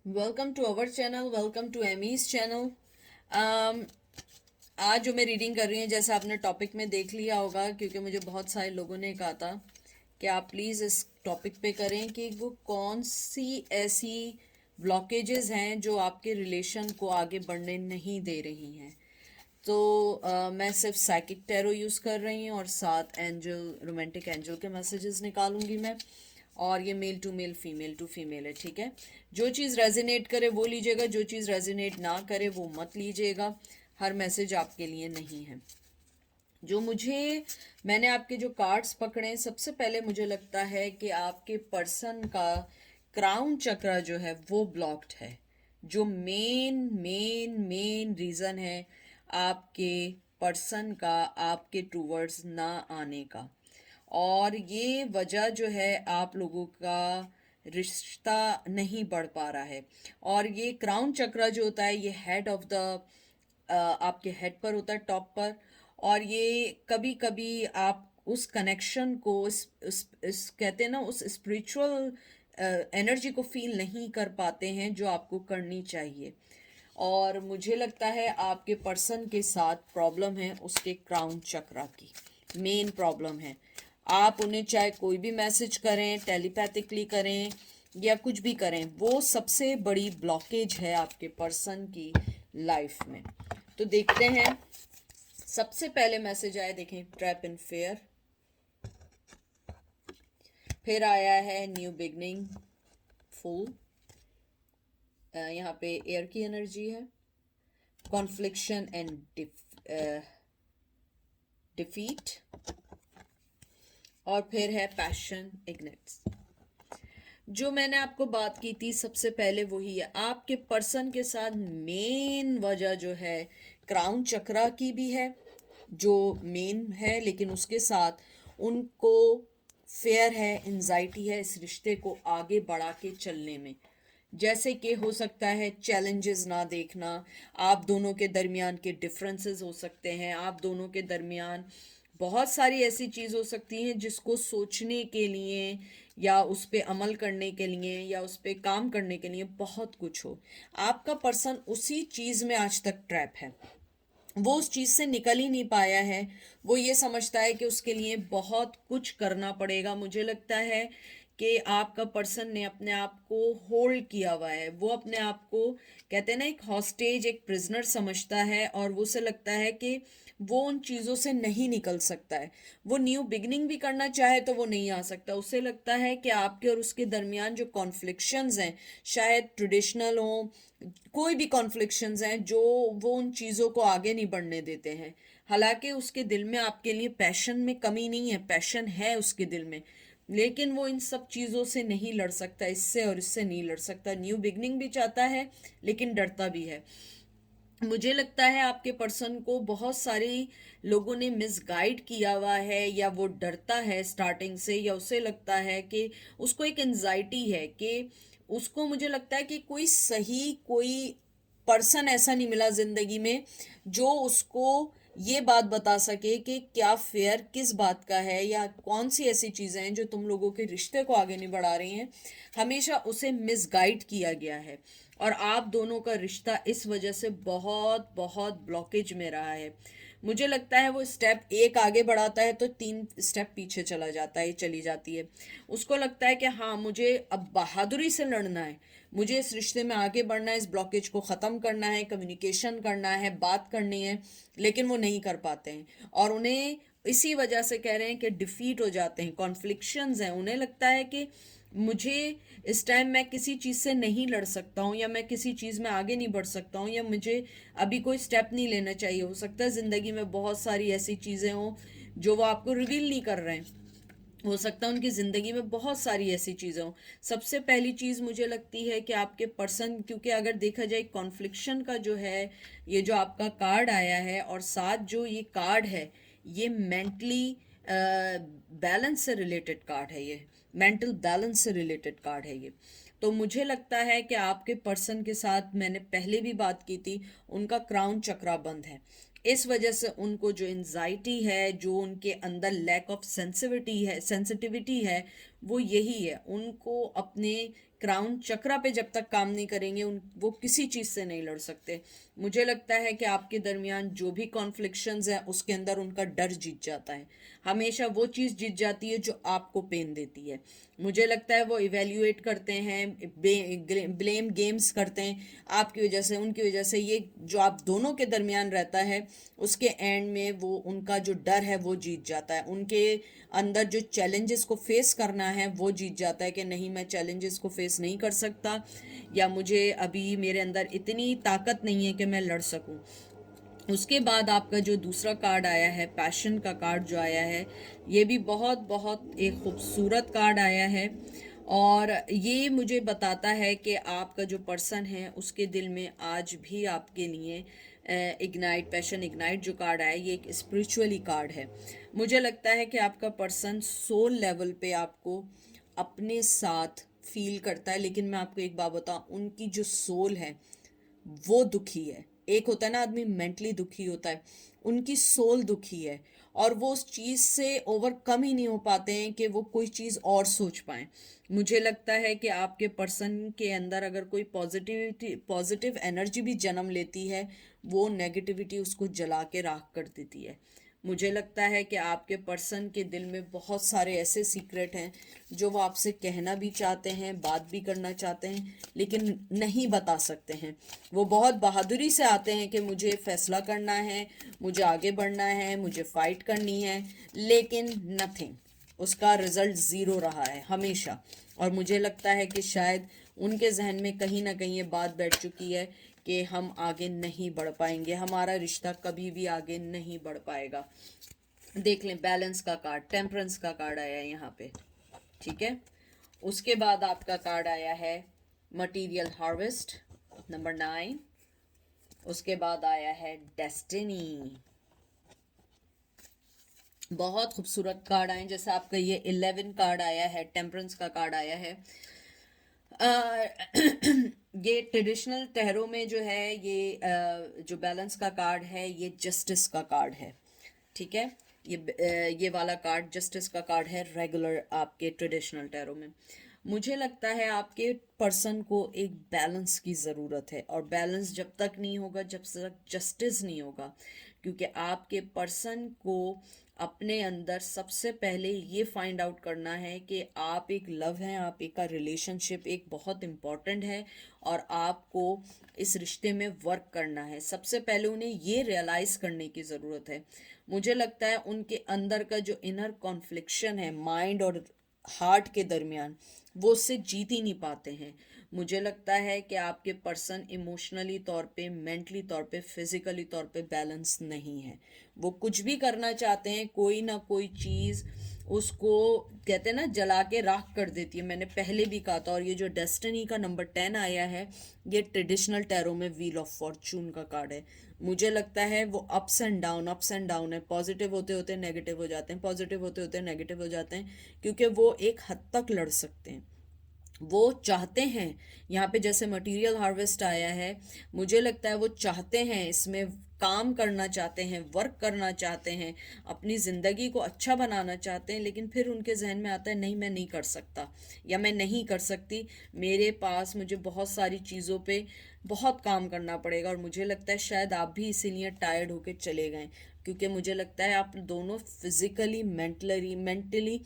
Welcome to our channel, welcome to Amy's channel. आज जो मैं रीडिंग कर रही हूँ, जैसे आपने टॉपिक में देख लिया होगा, क्योंकि मुझे बहुत सारे लोगों ने कहा था कि आप प्लीज़ इस टॉपिक पे करें कि वो कौन सी ऐसी ब्लॉकेजेस हैं जो आपके रिलेशन को आगे बढ़ने नहीं दे रही हैं। तो मैं सिर्फ साइकिक टैरो यूज़ कर रही हूँ और साथ एंजल, रोमांटिक एंजल के मैसेजेस निकालूंगी मैं। और ये मेल टू फीमेल है, ठीक है। जो चीज़ रेजोनेट करे वो लीजिएगा, जो चीज़ रेजोनेट ना करे वो मत लीजिएगा। हर मैसेज आपके लिए नहीं है। जो मुझे मैंने आपके जो कार्ड्स पकड़े, सबसे पहले मुझे लगता है कि आपके पर्सन का क्राउन चक्र जो है वो ब्लॉक्ड है। जो मेन मेन मेन रीज़न है आपके पर्सन का आपके टूवर्ड्स ना आने का, और ये वजह जो है आप लोगों का रिश्ता नहीं बढ़ पा रहा है। और ये क्राउन चक्र जो होता है ये हेड ऑफ द आपके हेड पर होता है, टॉप पर। और ये कभी कभी आप उस कनेक्शन को इस कहते हैं ना, उस स्पिरिचुअल एनर्जी को फील नहीं कर पाते हैं जो आपको करनी चाहिए। और मुझे लगता है आपके पर्सन के साथ प्रॉब्लम है उसके क्राउन चक्रा की, मेन प्रॉब्लम है। आप उन्हें चाहे कोई भी मैसेज करें, टेलीपैथिकली करें या कुछ भी करें, वो सबसे बड़ी ब्लॉकेज है आपके पर्सन की लाइफ में। तो देखते हैं, सबसे पहले मैसेज आया, देखें, ट्रैप इन फेयर। फिर आया है न्यू बिगनिंग, फुल। यहाँ पे एयर की एनर्जी है, कॉन्फ्लिक्शन एंड डिफीट। और फिर है पैशन इग्निट्स। जो मैंने आपको बात की थी सबसे पहले वही है। आपके पर्सन के साथ मेन वजह जो है क्राउन चक्रा की भी है, जो मेन है, लेकिन उसके साथ उनको फेयर है, एंजाइटी है इस रिश्ते को आगे बढ़ा के चलने में। जैसे कि हो सकता है चैलेंजेस ना देखना, आप दोनों के दरमियान के डिफरेंसेस हो सकते हैं, आप दोनों के दरमियान बहुत सारी ऐसी चीज़ हो सकती हैं जिसको सोचने के लिए या उस पे अमल करने के लिए या उस पे काम करने के लिए बहुत कुछ हो। आपका पर्सन उसी चीज़ में आज तक ट्रैप है, वो उस चीज़ से निकल ही नहीं पाया है। वो ये समझता है कि उसके लिए बहुत कुछ करना पड़ेगा। मुझे लगता है कि आपका पर्सन ने अपने आप को होल्ड किया हुआ है, वो अपने आप को, कहते हैं ना, एक हॉस्टेज, एक प्रिजनर समझता है, और वो उसे लगता है कि वो उन चीज़ों से नहीं निकल सकता है। वो न्यू बिगनिंग भी करना चाहे तो वो नहीं आ सकता। उसे लगता है कि आपके और उसके दरमियान जो कॉन्फ्लिक्शंस हैं, शायद ट्रेडिशनल हों, कोई भी कॉन्फ्लिक्शंस हैं जो वो उन चीज़ों को आगे नहीं बढ़ने देते हैं। हालांकि उसके दिल में आपके लिए पैशन में कमी नहीं है, पैशन है उसके दिल में, लेकिन वो इन सब चीज़ों से नहीं लड़ सकता, इससे और इससे नहीं लड़ सकता। न्यू बिगनिंग भी चाहता है लेकिन डरता भी है। मुझे लगता है आपके पर्सन को बहुत सारे लोगों ने मिसगाइड किया हुआ है, या वो डरता है स्टार्टिंग से, या उसे लगता है कि उसको एक एंजाइटी है कि उसको, मुझे लगता है कि कोई सही, कोई पर्सन ऐसा नहीं मिला जिंदगी में जो उसको ये बात बता सके कि क्या फेयर किस बात का है, या कौन सी ऐसी चीज़ें हैं जो तुम लोगों के रिश्ते को आगे नहीं बढ़ा रही हैं। हमेशा उसे मिसगाइड किया गया है, और आप दोनों का रिश्ता इस वजह से बहुत बहुत ब्लॉकेज में रहा है। मुझे लगता है वो स्टेप एक आगे बढ़ाता है तो 3 स्टेप पीछे चला जाता है, चली जाती है। उसको लगता है कि हाँ, मुझे अब बहादुरी से लड़ना है, मुझे इस रिश्ते में आगे बढ़ना है, इस ब्लॉकेज को ख़त्म करना है, कम्युनिकेशन करना है, बात करनी है, लेकिन वो नहीं कर पाते हैं। और उन्हें इसी वजह से कह रहे हैं कि डिफीट हो जाते हैं, कॉन्फ्लिक्शंस हैं। उन्हें लगता है कि मुझे इस टाइम मैं किसी चीज़ से नहीं लड़ सकता हूँ, या मैं किसी चीज़ में आगे नहीं बढ़ सकता हूँ, या मुझे अभी कोई स्टेप नहीं लेना चाहिए। हो सकता है ज़िंदगी में बहुत सारी ऐसी चीज़ें हों जो वो आपको रिवील नहीं कर रहे हैं। हो सकता है उनकी ज़िंदगी में बहुत सारी ऐसी चीज़ें हों। सबसे पहली चीज़ मुझे लगती है कि आपके पर्सन, क्योंकि अगर देखा जाए कॉन्फ्लिक्शन का जो है, ये जो आपका कार्ड आया है और साथ जो ये कार्ड है, ये मेंटली बैलेंस से रिलेटेड कार्ड है, ये मेंटल बैलेंस से रिलेटेड कार्ड है ये। तो मुझे लगता है कि आपके पर्सन के साथ, मैंने पहले भी बात की थी, उनका क्राउन चक्रा बंद है। इस वजह से उनको जो एंजाइटी है, जो उनके अंदर लैक ऑफ सेंसिटिविटी है, वो यही है। उनको अपने क्राउन चक्रा पे जब तक काम नहीं करेंगे वो किसी चीज से नहीं लड़ सकते। मुझे लगता है कि आपके दरमियान जो भी कॉन्फ्लिक्शंस है उसके अंदर उनका डर जीत जाता है। हमेशा वो चीज जीत जाती है जो आपको पेन देती है। मुझे लगता है वो इवेल्युएट करते हैं, ब्लेम गेम्स करते हैं आपकी वजह से, उनकी वजह से। ये जो आप दोनों के दरमियान रहता है उसके एंड में वो उनका जो डर है वो जीत जाता है। उनके अंदर जो चैलेंजेस को फेस करना है वो जीत जाता है कि नहीं, मैं चैलेंजेस को फेस नहीं कर सकता, या मुझे अभी मेरे अंदर इतनी ताकत नहीं है कि मैं लड़ सकूं। उसके बाद आपका जो दूसरा कार्ड आया है, पैशन का कार्ड जो आया है, ये भी बहुत बहुत एक खूबसूरत कार्ड आया है। और ये मुझे बताता है कि आपका जो पर्सन है उसके दिल में आज भी आपके लिए इग्नाइट, पैशन इग्नाइट जो कार्ड आया है, ये एक स्पिरिचुअली कार्ड है। मुझे लगता है कि आपका पर्सन सोल लेवल पे आपको अपने साथ फील करता है, लेकिन मैं आपको एक बात बताऊं, उनकी जो सोल है वो दुखी है। एक होता है ना आदमी मेंटली दुखी होता है, उनकी सोल दुखी है, और वो उस चीज से ओवरकम ही नहीं हो पाते हैं कि वो कोई चीज और सोच पाए। मुझे लगता है कि आपके पर्सन के अंदर अगर कोई पॉजिटिव एनर्जी भी जन्म लेती है, वो नेगेटिविटी उसको जला के राख कर देती है। मुझे लगता है कि आपके पर्सन के दिल में बहुत सारे ऐसे सीक्रेट हैं जो वो आपसे कहना भी चाहते हैं, बात भी करना चाहते हैं, लेकिन नहीं बता सकते हैं। वो बहुत बहादुरी से आते हैं कि मुझे फैसला करना है, मुझे आगे बढ़ना है, मुझे फाइट करनी है, लेकिन नथिंग, उसका रिजल्ट ज़ीरो रहा है हमेशा। और मुझे लगता है कि शायद उनके जहन में कहीं ना कहीं ये बात बैठ चुकी है कि हम आगे नहीं बढ़ पाएंगे, हमारा रिश्ता कभी भी आगे नहीं बढ़ पाएगा। देख लें, बैलेंस का कार्ड, टेम्परेंस का कार्ड आया है यहाँ पे, ठीक है। उसके बाद आपका कार्ड आया है मटीरियल हार्वेस्ट नंबर 9। उसके बाद आया है डेस्टिनी। बहुत खूबसूरत कार्ड आए। जैसे आपका ये 11 कार्ड आया है, टेम्परेंस का कार्ड आया है। ये ट्रेडिशनल टैरो में जो है, ये जो बैलेंस का कार्ड है ये जस्टिस का कार्ड है, ठीक है। ये वाला कार्ड जस्टिस का कार्ड है रेगुलर आपके ट्रेडिशनल टैरो में। मुझे लगता है आपके पर्सन को एक बैलेंस की ज़रूरत है, और बैलेंस जब तक नहीं होगा जब तक जस्टिस नहीं होगा, क्योंकि आपके पर्सन को अपने अंदर सबसे पहले ये फाइंड आउट करना है कि आप एक लव हैं, आप एक का रिलेशनशिप एक बहुत इम्पॉर्टेंट है, और आपको इस रिश्ते में वर्क करना है। सबसे पहले उन्हें ये रियलाइज़ करने की ज़रूरत है। मुझे लगता है उनके अंदर का जो इनर कॉन्फ्लिक्शन है माइंड और हार्ट के दरमियान, वो उससे जीत ही नहीं पाते हैं। मुझे लगता है कि आपके पर्सन इमोशनली तौर पे, मेंटली तौर पे, फिजिकली तौर पे बैलेंस नहीं है। वो कुछ भी करना चाहते हैं, कोई ना कोई चीज़ उसको कहते हैं ना जला के राख कर देती है। मैंने पहले भी कहा था। और ये जो डेस्टिनी का नंबर 10 आया है, ये ट्रेडिशनल टैरो में व्हील ऑफ फॉर्चून का कार्ड है। मुझे लगता है वो अप्स एंड डाउन है, पॉजिटिव होते होते नेगेटिव हो जाते हैं, पॉजिटिव होते होते नेगेटिव हो जाते हैं, क्योंकि वो एक हद तक लड़ सकते हैं। वो चाहते हैं, यहाँ पे जैसे मटेरियल हार्वेस्ट आया है, मुझे लगता है वो चाहते हैं, इसमें काम करना चाहते हैं, वर्क करना चाहते हैं, अपनी ज़िंदगी को अच्छा बनाना चाहते हैं, लेकिन फिर उनके जहन में आता है नहीं, मैं नहीं कर सकता या मैं नहीं कर सकती, मेरे पास मुझे बहुत सारी चीज़ों पे बहुत काम करना पड़ेगा। और मुझे लगता है शायद आप भी इसीलिए टायर्ड होके चले गए, क्योंकि मुझे लगता है आप दोनों फिजिकली मेंटली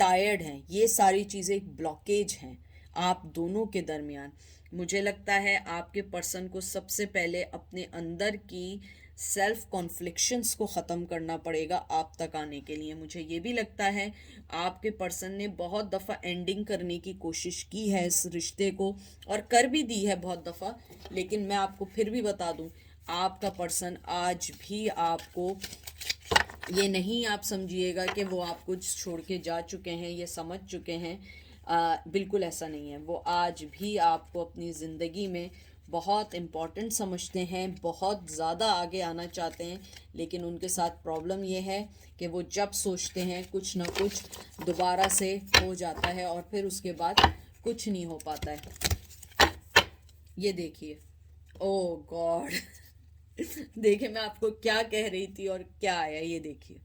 टायर्ड हैं। ये सारी चीज़ें एक ब्लॉकेज हैं आप दोनों के दरमियान। मुझे लगता है आपके पर्सन को सबसे पहले अपने अंदर की सेल्फ कॉन्फ्लिक्शंस को ख़त्म करना पड़ेगा आप तक आने के लिए। मुझे ये भी लगता है आपके पर्सन ने बहुत दफ़ा एंडिंग करने की कोशिश की है इस रिश्ते को, और कर भी दी है बहुत दफ़ा, लेकिन मैं आपको फिर भी बता दूं, आपका पर्सन आज भी आपको, ये नहीं आप समझिएगा कि वो आपको छोड़ के जा चुके हैं, ये समझ चुके हैं, बिल्कुल ऐसा नहीं है। वो आज भी आपको अपनी ज़िंदगी में बहुत इम्पॉर्टेंट समझते हैं, बहुत ज़्यादा आगे आना चाहते हैं, लेकिन उनके साथ प्रॉब्लम ये है कि वो जब सोचते हैं कुछ ना कुछ दोबारा से हो जाता है, और फिर उसके बाद कुछ नहीं हो पाता है। ये देखिए, ओह गॉड देखिए मैं आपको क्या कह रही थी और क्या आया, ये देखिए।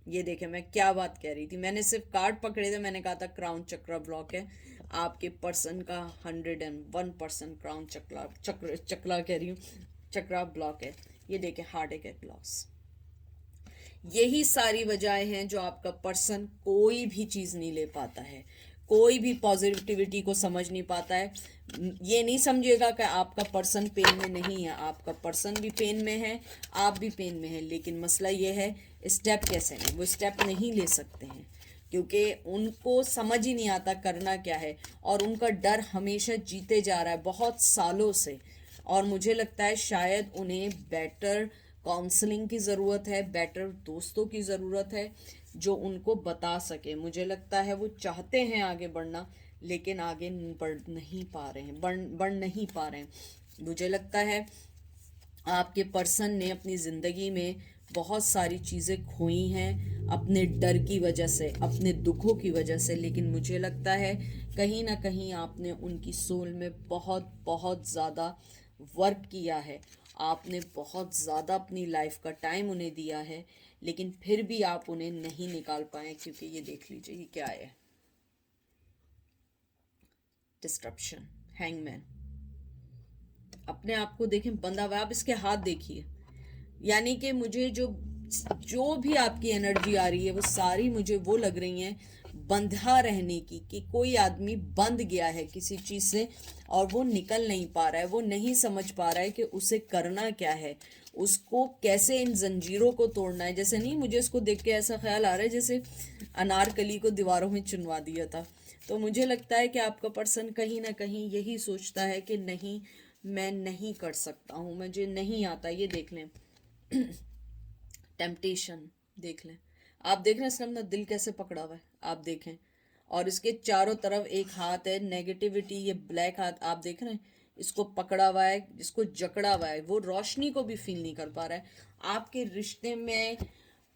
ये देखिए मैं क्या बात कह रही थी, मैंने सिर्फ कार्ड पकड़े थे, मैंने कहा था क्राउन चक्रा ब्लॉक है। आपके पर्सन का 101% क्राउन चक्रा कह रही हूँ, चक्रा ब्लॉक है। ये देखें, हार्ट अटैक लॉस। यही सारी वजहें हैं जो आपका पर्सन कोई भी चीज़ नहीं ले पाता है, कोई भी पॉजिटिविटी को समझ नहीं पाता है। ये नहीं समझिएगा कि आपका पर्सन पेन में नहीं है, आपका पर्सन भी पेन में है, आप भी पेन में है, लेकिन मसला ये है स्टेप कैसे लें। वो स्टेप नहीं ले सकते हैं क्योंकि उनको समझ ही नहीं आता करना क्या है, और उनका डर हमेशा जीते जा रहा है बहुत सालों से। और मुझे लगता है शायद उन्हें बेटर काउंसलिंग की ज़रूरत है, बेटर दोस्तों की ज़रूरत है जो उनको बता सके। मुझे लगता है वो चाहते हैं आगे बढ़ना, लेकिन आगे बढ़ नहीं पा रहे हैं, बढ़ नहीं पा रहे हैं। मुझे लगता है आपके पर्सन ने अपनी ज़िंदगी में बहुत सारी चीज़ें खोई हैं अपने डर की वजह से, अपने दुखों की वजह से, लेकिन मुझे लगता है कहीं ना कहीं आपने उनकी सोल में बहुत बहुत ज़्यादा वर्क किया है, आपने बहुत ज़्यादा अपनी लाइफ का टाइम उन्हें दिया है, लेकिन फिर भी आप उन्हें नहीं निकाल पाए। क्योंकि ये देख लीजिए, ये क्या है, डिस्ट्रप्शन, हैंगमैन। अपने आप को देखें बंधा हुआ, आप इसके हाथ देखिए। यानी कि मुझे जो भी आपकी एनर्जी आ रही है वो सारी मुझे वो लग रही है बंधा रहने की, कि कोई आदमी बंध गया है किसी चीज़ से और वो निकल नहीं पा रहा है, वो नहीं समझ पा रहा है कि उसे करना क्या है, उसको कैसे इन जंजीरों को तोड़ना है। जैसे नहीं, मुझे इसको देख के ऐसा ख्याल आ रहा है जैसे अनारकली को दीवारों में चुनवा दिया था। तो मुझे लगता है कि आपका पर्सन कहीं ना कहीं यही सोचता है कि नहीं, मैं नहीं कर सकता हूँ, मुझे नहीं आता। ये देख लें, टेम्पटेशन देख लें, आप देख रहे हैं इसने अपना दिल कैसे पकड़ा हुआ है, आप देखें। और इसके चारों तरफ एक हाथ है नेगेटिविटी, ये ब्लैक हाथ आप देख रहे हैं, इसको पकड़ा हुआ है, जिसको जकड़ा हुआ है, वो रोशनी को भी फील नहीं कर पा रहा है। आपके रिश्ते में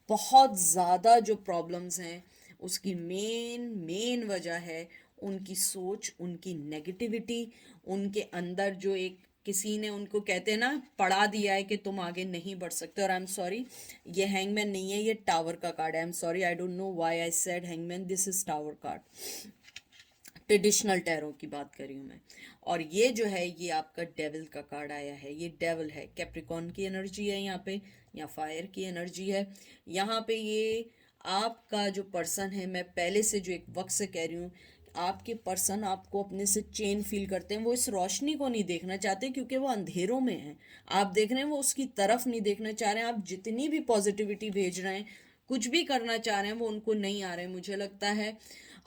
बहुत ज़्यादा जो प्रॉब्लम्स हैं उसकी मेन वजह है उनकी सोच, उनकी नेगेटिविटी, उनके अंदर जो एक किसी ने उनको कहते हैं ना पढ़ा दिया है कि तुम आगे नहीं बढ़ सकते। और आई एम सॉरी, ये हैंगमैन नहीं है, ये टावर का कार्ड है। I am sorry, I don't know why I said hangman, this is tower card. Traditional tarot की बात कर रही हूँ मैं। और ये जो है ये आपका डेविल का कार्ड आया है, ये डेविल है, कैप्रिकॉर्न की एनर्जी है यहाँ पे, या फायर की एनर्जी है यहाँ पे। ये आपका जो पर्सन है, मैं पहले से जो एक वक्त से कह रही हूँ, आपके पर्सन आपको अपने से चेन फील करते हैं। वो इस रोशनी को नहीं देखना चाहते क्योंकि वो अंधेरों में है, आप देख रहे हैं, वो उसकी तरफ नहीं देखना चाह रहे हैं। आप जितनी भी पॉजिटिविटी भेज रहे हैं, कुछ भी करना चाह रहे हैं, वो उनको नहीं आ रहे हैं। मुझे लगता है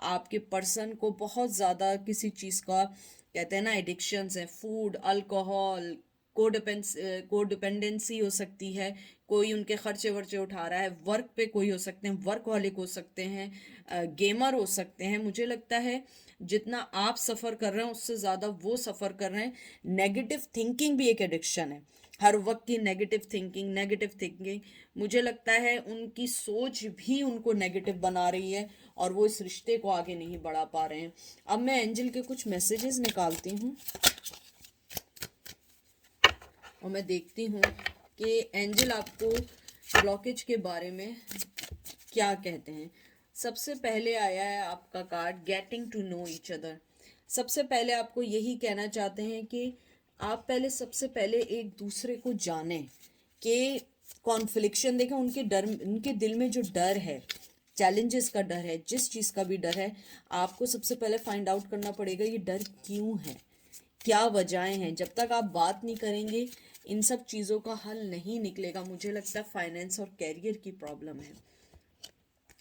आपके पर्सन को बहुत ज़्यादा किसी चीज़ का कहते हैं ना एडिक्शंस हैं, फूड, अल्कोहल, कोडिपेंडेंसी हो सकती है, कोई उनके खर्चे वर्चे उठा रहा है, वर्क पे कोई हो सकते हैं, वर्कहॉलिक हो सकते हैं, गेमर हो सकते हैं। मुझे लगता है जितना आप सफ़र कर रहे हैं उससे ज़्यादा वो सफ़र कर रहे हैं। नेगेटिव थिंकिंग भी एक एडिक्शन है, हर वक्त की नेगेटिव थिंकिंग मुझे लगता है उनकी सोच भी उनको नेगेटिव बना रही है और वो इस रिश्ते को आगे नहीं बढ़ा पा रहे हैं। अब मैं एंजल के कुछ मैसेजेस निकालती हूँ और मैं देखती हूँ कि एंजल आपको ब्लॉकेज के बारे में क्या कहते हैं। सबसे पहले आया है आपका card getting to know each other. सबसे पहले आपको यही कहना चाहते हैं कि आप पहले सबसे पहले एक दूसरे को जानें, कि कॉन्फ्लिक्शन देखें, उनके डर, उनके दिल में जो डर है, चैलेंजेस का डर है, जिस चीज़ का भी डर है, आपको सबसे पहले फाइंड आउट करना पड़ेगा ये डर क्यों है, क्या वजहें हैं। जब तक आप बात नहीं करेंगे इन सब चीज़ों का हल नहीं निकलेगा। मुझे लगता है फाइनेंस और कैरियर की प्रॉब्लम है।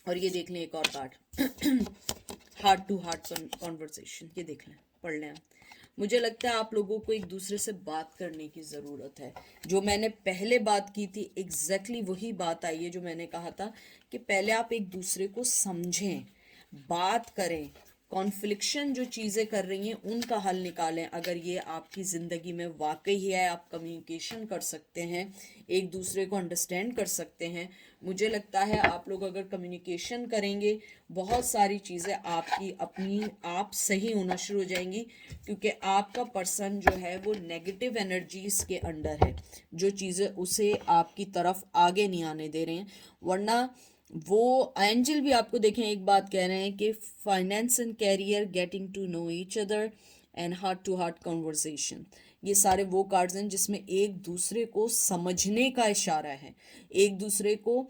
और ये देख लें एक और card, heart to heart conversation, ये देख लें, पढ़ लें। मुझे लगता है आप लोगों को एक दूसरे से बात करने की ज़रूरत है। जो मैंने पहले बात की थी एग्जैक्टली वही बात आई है जो मैंने कहा था कि पहले आप एक दूसरे को समझें, बात करें, कॉन्फ्लिक्शन जो चीज़ें कर रही हैं उनका हल निकालें। अगर ये आपकी ज़िंदगी में वाकई है, आप कम्युनिकेशन कर सकते हैं, एक दूसरे को अंडरस्टैंड कर सकते हैं, मुझे लगता है आप लोग अगर कम्युनिकेशन करेंगे बहुत सारी चीज़ें आपकी अपनी आप सही होना शुरू हो जाएंगी। क्योंकि आपका पर्सन जो है वो नेगेटिव एनर्जीज के अंडर है, जो चीज़ें उसे आपकी तरफ आगे नहीं आने दे रहे हैं। वरना वो एंजल भी आपको देखें एक बात कह रहे हैं कि finance and career, getting to know each other and heart to heart conversation, ये सारे वो कार्ड्स हैं जिसमें एक दूसरे को समझने का इशारा है, एक दूसरे को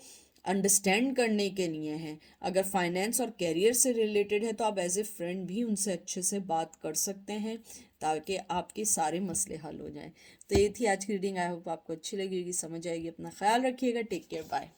अंडरस्टैंड करने के लिए हैं। अगर फाइनेंस और कैरियर से रिलेटेड है तो आप एज ए फ्रेंड भी उनसे अच्छे से बात कर सकते हैं ताकि आपके सारे मसले हल हो जाएं। तो ये थी आज की रीडिंग। आई होप आपको अच्छी लगी होगी, समझ आएगी। अपना ख्याल रखिएगा। Take care, bye.